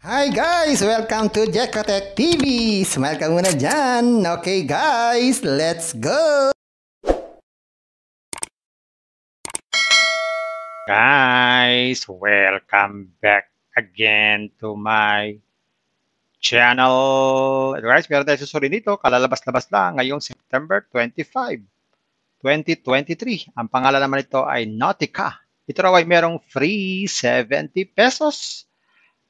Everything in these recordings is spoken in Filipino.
Hi guys! Welcome to Jekotech TV! Smile ka muna dyan! Okay guys, let's go! Guys, welcome back again to my channel. Guys, meron tayo susunod dito. Kalalabas-labas lang ngayong September 25, 2023. Ang pangalan naman ito ay Nautica. Ito raw ay merong free 70 pesos.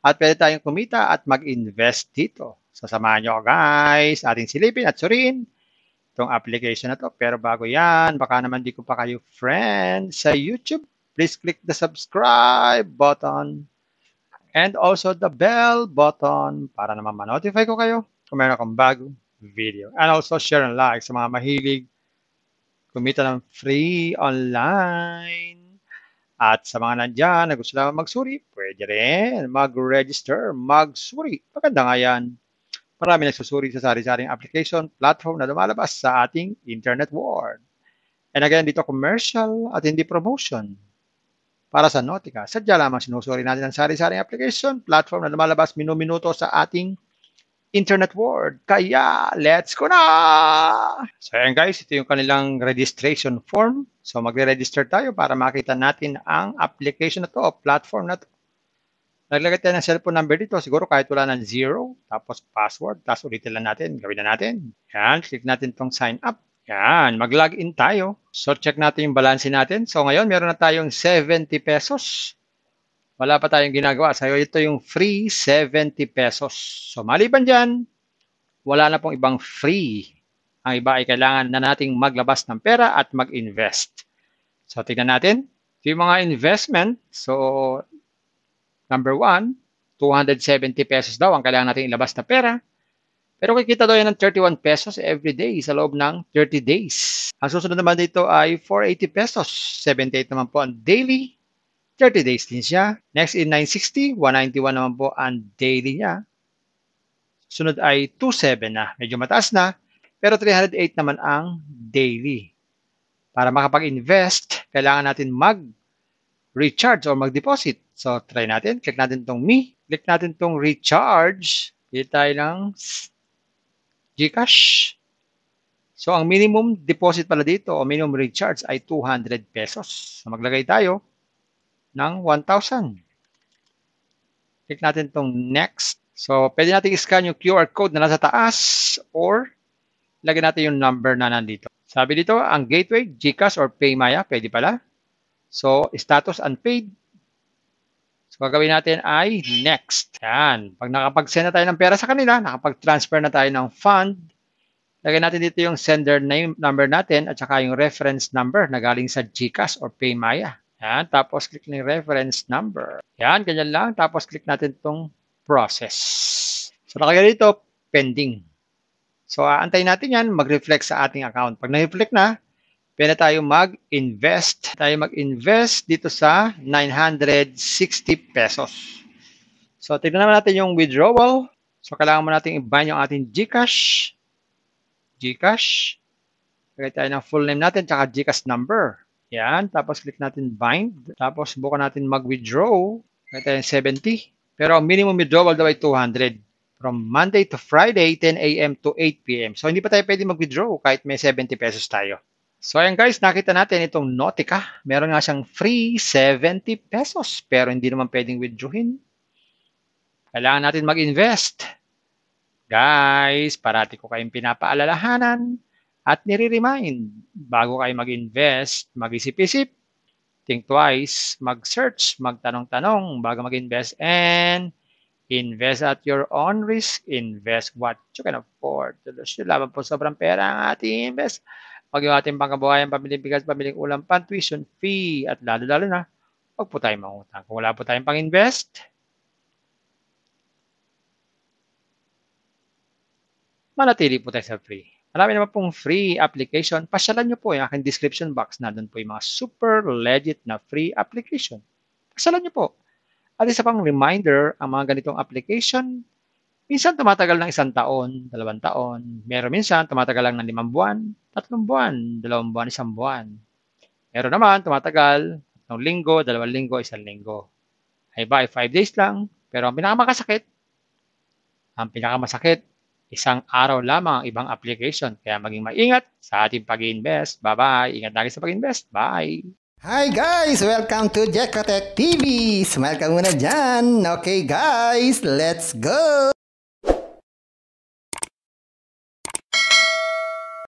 At pwede tayong kumita at mag-invest dito. Sasamahan nyo guys, ating silipin at suriin itong application na to. Pero bago yan, baka naman di ko pa kayo friend sa YouTube. Please click the subscribe button and also the bell button para naman ma-notify ko kayo kung meron akong bagong video. And also share and like sa mga mahilig kumita ng free online. At sa mga nandyan na gusto naman magsuri, pwede rin mag-register, magsuri. Maganda nga yan. Marami nagsusuri sa sari-saring application, platform na lumalabas sa ating internet world. And again, dito commercial at hindi promotion. Para sa Nautica, sadya lamang sinusuri natin ang sari-saring application, platform na lumalabas minuminuto sa ating internet world. Kaya, let's go na! So ayan guys, ito yung kanilang registration form. So magre-register tayo para makita natin ang application na to o platform na to. Naglagay tayo ng cellphone number dito. Siguro kahit wala ng 0, tapos password, tapos ulitin lang natin. Gawin na natin. Yan, click natin tong sign up. Yan, mag-login tayo. So check natin yung balance natin. So ngayon, meron na tayong 70 pesos. Wala pa tayong ginagawa. So ito yung free 70 pesos. So maliban dyan, wala na pong ibang free. Ang iba ay kailangan na nating maglabas ng pera at mag-invest. So tignan natin. Yung mga investment, so number 1, 270 pesos daw ang kailangan natin ilabas na pera. Pero kikita daw yan ng 31 pesos every day sa loob ng 30 days. Ang susunod naman dito ay 480 pesos. 78 naman po ang daily. 30 days din siya. Next in 960, 191 naman po ang daily niya. Sunod ay 27 na. Medyo mataas na. Pero 308 naman ang daily. Para makapag-invest, kailangan natin mag-recharge or mag-deposit. So, try natin. Click natin itong me. Click natin itong recharge. Dito tayo ng GCash. So, ang minimum deposit pala dito o minimum recharge ay 200 pesos. So, maglagay tayo ng 1,000. Click natin itong next. So, pwede natin i-scan yung QR code na nasa taas or lagyan natin yung number na nandito. Sabi dito, ang gateway, GCash or PayMaya, pwede pala. So, status unpaid. So, gagawin natin ay next. Yan. Pag nakapag-send na tayo ng pera sa kanila, nakapag-transfer na tayo ng fund, lagyan natin dito yung sender name number natin at saka yung reference number na galing sa GCash or PayMaya. Yan. Tapos, click na yung reference number. Yan. Ganyan lang. Tapos, click natin itong process. So, nakalagay dito, pending. So, aantayin natin yan, mag-reflect sa ating account. Pag na-reflect na, pwede tayo mag-invest. Dito sa 960 pesos. So, tignan naman natin yung withdrawal. So, kailangan mo natin i-bind yung ating GCash. GCash. Lagay tayo ng full name natin, tsaka GCash number. Yan. Tapos, click natin bind. Tapos, bukan natin mag-withdraw. Lagay tayo ng 70. Pero, ang minimum withdrawal daw ay 200. From Monday to Friday, 10 a.m. to 8 p.m. So, hindi pa tayo pwede mag-withdraw kahit may 70 pesos tayo. So, ayan guys, nakita natin itong Nautica. Meron nga siyang free 70 pesos. Pero hindi naman pwedeng withdrawin. Kailangan natin mag-invest. Guys, parati ko kayong pinapaalalahanan at nire-remind. Bago kayo mag-invest, mag-isip-isip, think twice, mag-search, magtanong-tanong bago mag-invest, and invest at your own risk. Invest what you can afford. Laban po sobrang pera ang ating invest. Pag yung ating pangkabuhayan, pamiling bigas, pamiling ulam, tuition fee, at lalo-lalo na, huwag po tayong mangutang. Kung wala po tayong pang-invest, manatili po tayo sa free. Marami naman pong free application. Pasyalan nyo po yung aking description box. Nandun po yung mga super legit na free application. Pasyalan nyo po. At isa pang reminder, ang mga ganitong application, minsan tumatagal ng 1 taon, 2 taon. Meron minsan tumatagal lang ng 5 buwan, 3 buwan, 2 buwan, 1 buwan. Meron naman tumatagal 3 linggo, 2 linggo, 1 linggo. Ay ba, 5 days lang. Pero ang pinakamakasakit, Ang pinakamasakit, isang araw lamang ang ibang application. Kaya maging maingat sa ating pag-invest. Bye-bye. Ingat lagi sa pag-invest. Bye! Hi guys! Welcome to Jekotech TV! Smile ka muna dyan! Okay guys, let's go!